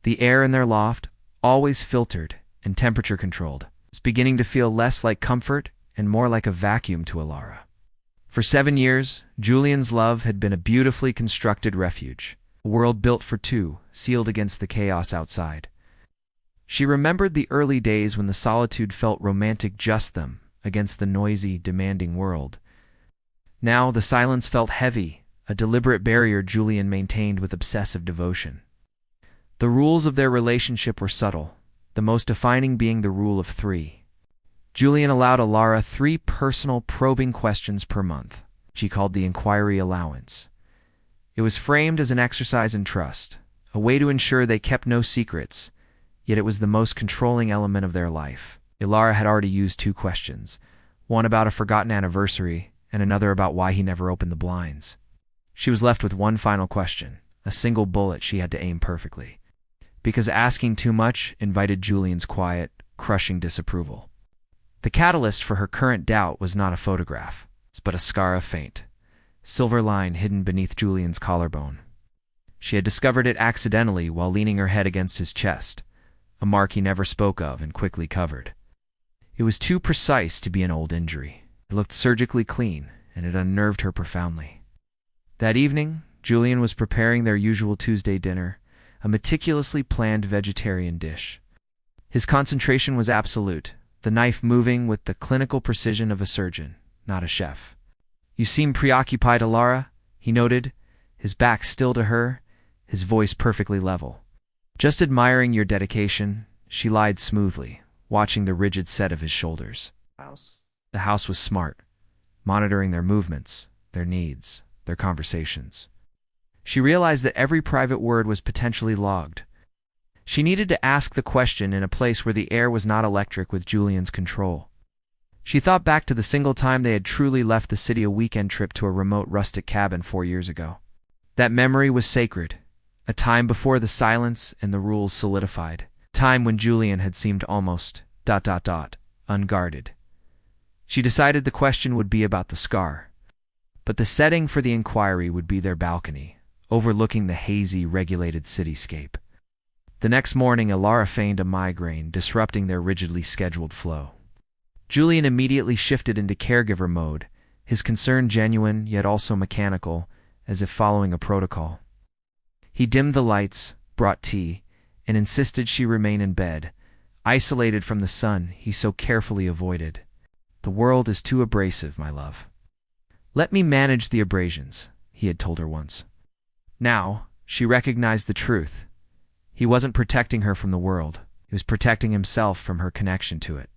The air in their loft, always filtered and temperature-controlled, was beginning to feel less like comfort and more like a vacuum to Alara. For 7 years, Julian's love had been a beautifully constructed refuge, a world built for two, sealed against the chaos outside. She remembered the early days when the solitude felt romantic just them, against the noisy, demanding world. Now the silence felt heavy, a deliberate barrier Julian maintained with obsessive devotion. The rules of their relationship were subtle, the most defining being the rule of 3. Julian allowed Alara 3 personal, probing questions per month. She called the inquiry allowance. It was framed as an exercise in trust, a way to ensure they kept no secrets, yet it was the most controlling element of their life. Alara had already used 2 questions, one about a forgotten anniversary and another about why he never opened the blinds. She was left with one final question, a single bullet she had to aim perfectly, because asking too much invited Julian's quiet, crushing disapproval. The catalyst for her current doubt was not a photograph, but a scar of faint, silver line hidden beneath Julian's collarbone. She had discovered it accidentally while leaning her head against his chest, a mark he never spoke of and quickly covered. It was too precise to be an old injury. It looked surgically clean, and it unnerved her profoundly. That evening, Julian was preparing their usual Tuesday dinner, a meticulously planned vegetarian dish. His concentration was absolute, the knife moving with the clinical precision of a surgeon, not a chef. "You seem preoccupied, Alara," he noted, his back still to her, his voice perfectly level. "Just admiring your dedication," she lied smoothly, watching the rigid set of his shoulders. The house was smart, monitoring their movements, their needs, their conversations. She realized that every private word was potentially logged. She needed to ask the question in a place where the air was not electric with Julian's control. She thought back to the single time they had truly left the city, a weekend trip to a remote rustic cabin 4 years ago. That memory was sacred, a time before the silence and the rules solidified, a time when Julian had seemed almost ... unguarded. She decided the question would be about the scar, but the setting for the inquiry would be their balcony, overlooking the hazy, regulated cityscape. The next morning, Alara feigned a migraine, disrupting their rigidly scheduled flow. Julian immediately shifted into caregiver mode, his concern genuine yet also mechanical, as if following a protocol. He dimmed the lights, brought tea, and insisted she remain in bed, isolated from the sun he so carefully avoided. "The world is too abrasive, my love. Let me manage the abrasions," he had told her once. Now, she recognized the truth. He wasn't protecting her from the world. He was protecting himself from her connection to it.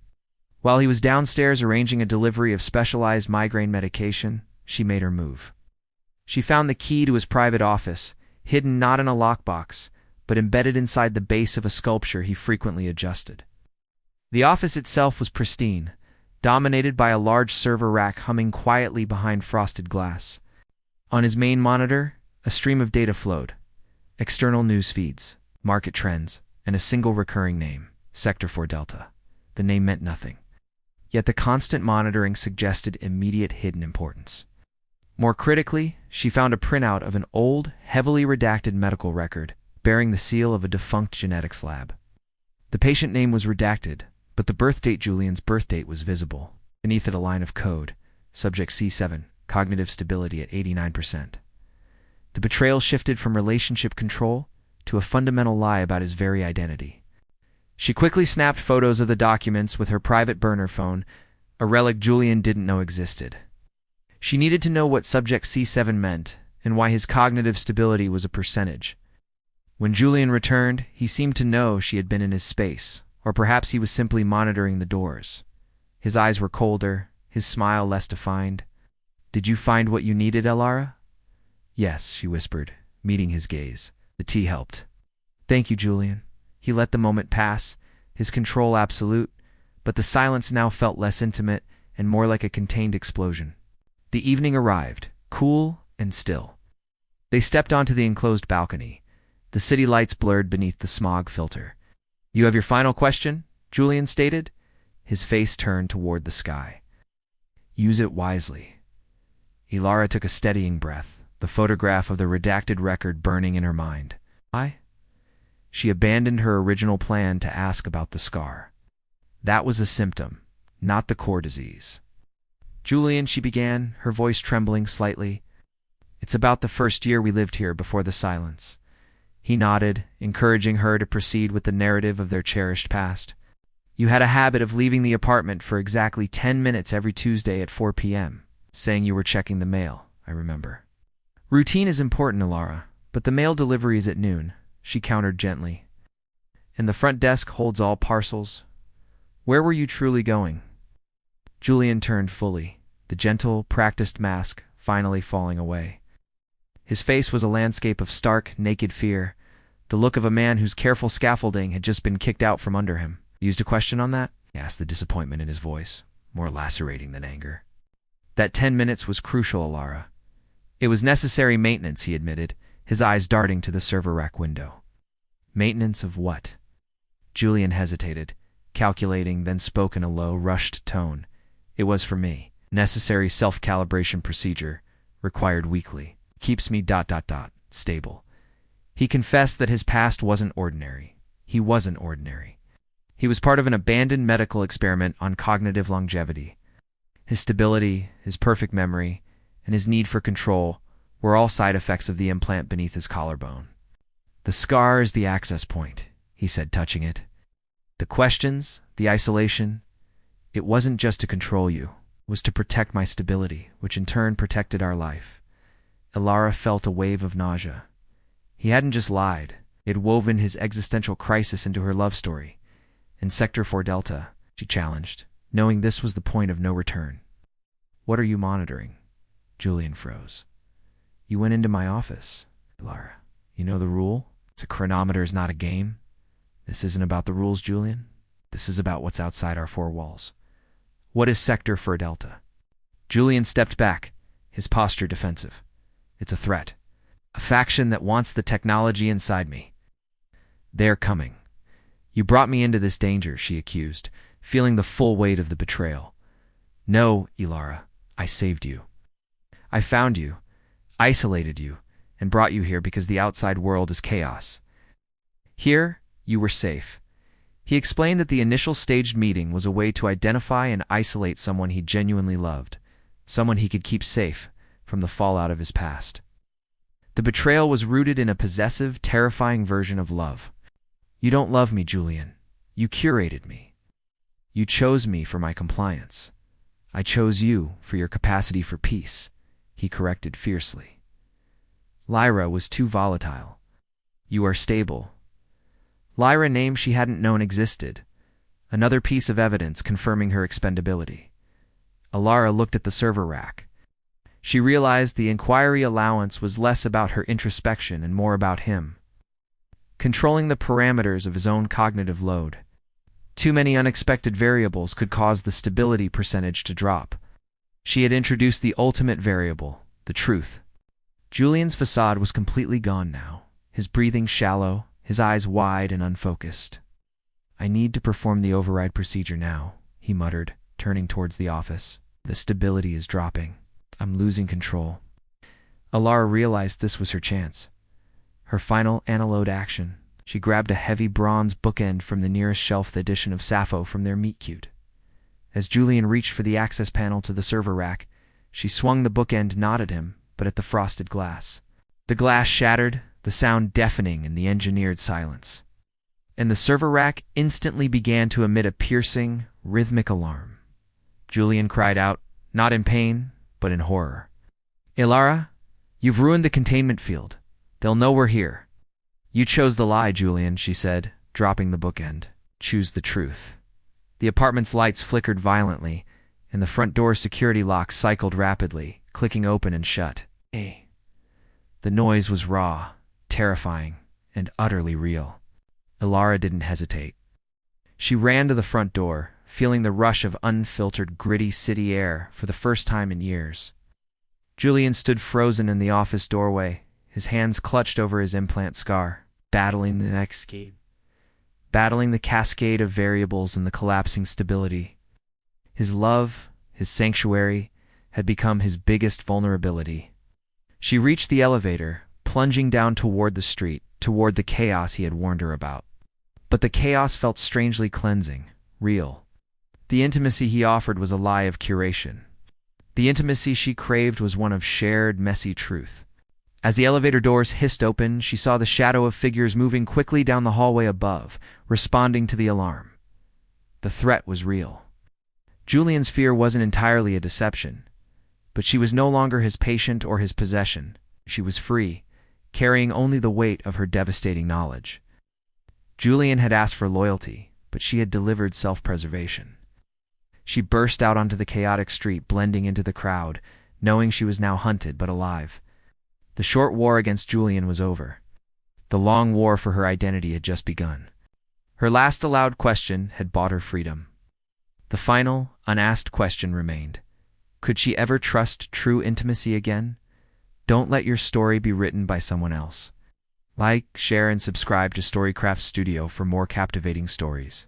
While he was downstairs arranging a delivery of specialized migraine medication, she made her move. She found the key to his private office, hidden not in a lockbox, but embedded inside the base of a sculpture he frequently adjusted. The office itself was pristine, dominated by a large server rack humming quietly behind frosted glass. On his main monitor, a stream of data flowed: external news feeds, market trends, and a single recurring name, Sector 4 Delta. The name meant nothing. Yet the constant monitoring suggested immediate hidden importance. More critically, she found a printout of an old, heavily redacted medical record bearing the seal of a defunct genetics lab. The patient name was redacted, but the birth date, Julian's birth date, was visible. Beneath it, a line of code: Subject C7, cognitive stability at 89%. The betrayal shifted from relationship control to a fundamental lie about his very identity. She quickly snapped photos of the documents with her private burner phone, a relic Julian didn't know existed. She needed to know what Subject C7 meant and why his cognitive stability was a percentage. When Julian returned, he seemed to know she had been in his space, or perhaps he was simply monitoring the doors. His eyes were colder, his smile less defined. "Did you find what you needed, Alara?" "Yes," she whispered, meeting his gaze. "The tea helped." "Thank you, Julian." He let the moment pass, his control absolute, but the silence now felt less intimate and more like a contained explosion. The evening arrived, cool and still. They stepped onto the enclosed balcony. The city lights blurred beneath the smog filter. "You have your final question?" Julian stated, his face turned toward the sky. "Use it wisely." Alara took a steadying breath, the photograph of the redacted record burning in her mind. "Why?" She abandoned her original plan to ask about the scar. That was a symptom, not the core disease. Julian, she began, her voice trembling slightly. It's about the first year we lived here before the silence. He nodded, encouraging her to proceed with the narrative of their cherished past. You had a habit of leaving the apartment for exactly 10 minutes every Tuesday at 4 p.m., saying you were checking the mail, I remember. Routine is important, Alara, but the mail delivery is at noon, she countered gently. And the front desk holds all parcels. Where were you truly going? Julian turned fully, the gentle, practiced mask finally falling away. His face was a landscape of stark, naked fear, the look of a man whose careful scaffolding had just been kicked out from under him. Used a question on that? He asked, the disappointment in his voice, more lacerating than anger. That 10 minutes was crucial, Alara. It was necessary maintenance, he admitted, his eyes darting to the server rack window. Maintenance of what? Julian hesitated, calculating, then spoke in a low, rushed tone. It was for me. Necessary self-calibration procedure, required weekly. Keeps me ... stable. He confessed that his past wasn't ordinary. He wasn't ordinary. He was part of an abandoned medical experiment on cognitive longevity. His stability, his perfect memory, and his need for control were all side effects of the implant beneath his collarbone. The scar is the access point, he said, touching it. The questions, the isolation, it wasn't just to control you, it was to protect my stability, which in turn protected our life. Alara felt a wave of nausea. He hadn't just lied, it had woven his existential crisis into her love story. In Sector 4 Delta, she challenged, knowing this was the point of no return. What are you monitoring? Julian froze. You went into my office, Alara. You know the rule? A chronometer is not a game. This isn't about the rules, Julian. This is about what's outside our four walls. What is Sector 4 Delta? Julian stepped back, his posture defensive. It's a threat. A faction that wants the technology inside me. They're coming. You brought me into this danger, she accused, feeling the full weight of the betrayal. No, Alara, I saved you. I found you, isolated you, and brought you here because the outside world is chaos. Here, you were safe. He explained that the initial staged meeting was a way to identify and isolate someone he genuinely loved, someone he could keep safe from the fallout of his past. The betrayal was rooted in a possessive, terrifying version of love. You don't love me, Julian. You curated me. You chose me for my compliance. I chose you for your capacity for peace, he corrected fiercely. Lyra was too volatile. You are stable. Lyra, name she hadn't known existed. Another piece of evidence confirming her expendability. Alara looked at the server rack. She realized the inquiry allowance was less about her introspection and more about him. Controlling the parameters of his own cognitive load. Too many unexpected variables could cause the stability percentage to drop. She had introduced the ultimate variable, the truth. Julian's facade was completely gone now, his breathing shallow, his eyes wide and unfocused. I need to perform the override procedure now, he muttered, turning towards the office. The stability is dropping. I'm losing control. Alara realized this was her chance. Her final analode action. She grabbed a heavy bronze bookend from the nearest shelf, the edition of Sappho from their meet-cute. As Julian reached for the access panel to the server rack, she swung the bookend not at him, but at the frosted glass. The glass shattered, the sound deafening in the engineered silence. And the server rack instantly began to emit a piercing, rhythmic alarm. Julian cried out, not in pain, but in horror. Alara, you've ruined the containment field. They'll know we're here. You chose the lie, Julian, she said, dropping the bookend. Choose the truth. The apartment's lights flickered violently, and the front door security lock cycled rapidly, clicking open and shut. The noise was raw, terrifying, and utterly real. Alara didn't hesitate. She ran to the front door, feeling the rush of unfiltered, gritty city air for the first time in years. Julian stood frozen in the office doorway, his hands clutched over his implant scar, battling the cascade of variables and the collapsing stability. His love, his sanctuary, had become his biggest vulnerability. She reached the elevator, plunging down toward the street, toward the chaos he had warned her about. But the chaos felt strangely cleansing, real. The intimacy he offered was a lie of curation. The intimacy she craved was one of shared, messy truth. As the elevator doors hissed open, she saw the shadow of figures moving quickly down the hallway above, responding to the alarm. The threat was real. Julian's fear wasn't entirely a deception, but she was no longer his patient or his possession. She was free, carrying only the weight of her devastating knowledge. Julian had asked for loyalty, but she had delivered self-preservation. She burst out onto the chaotic street, blending into the crowd, knowing she was now hunted but alive. The short war against Julian was over. The long war for her identity had just begun. Her last aloud question had bought her freedom. The final, unasked question remained. Could she ever trust true intimacy again? Don't let your story be written by someone else. Like, share, and subscribe to Storycraft Studio for more captivating stories.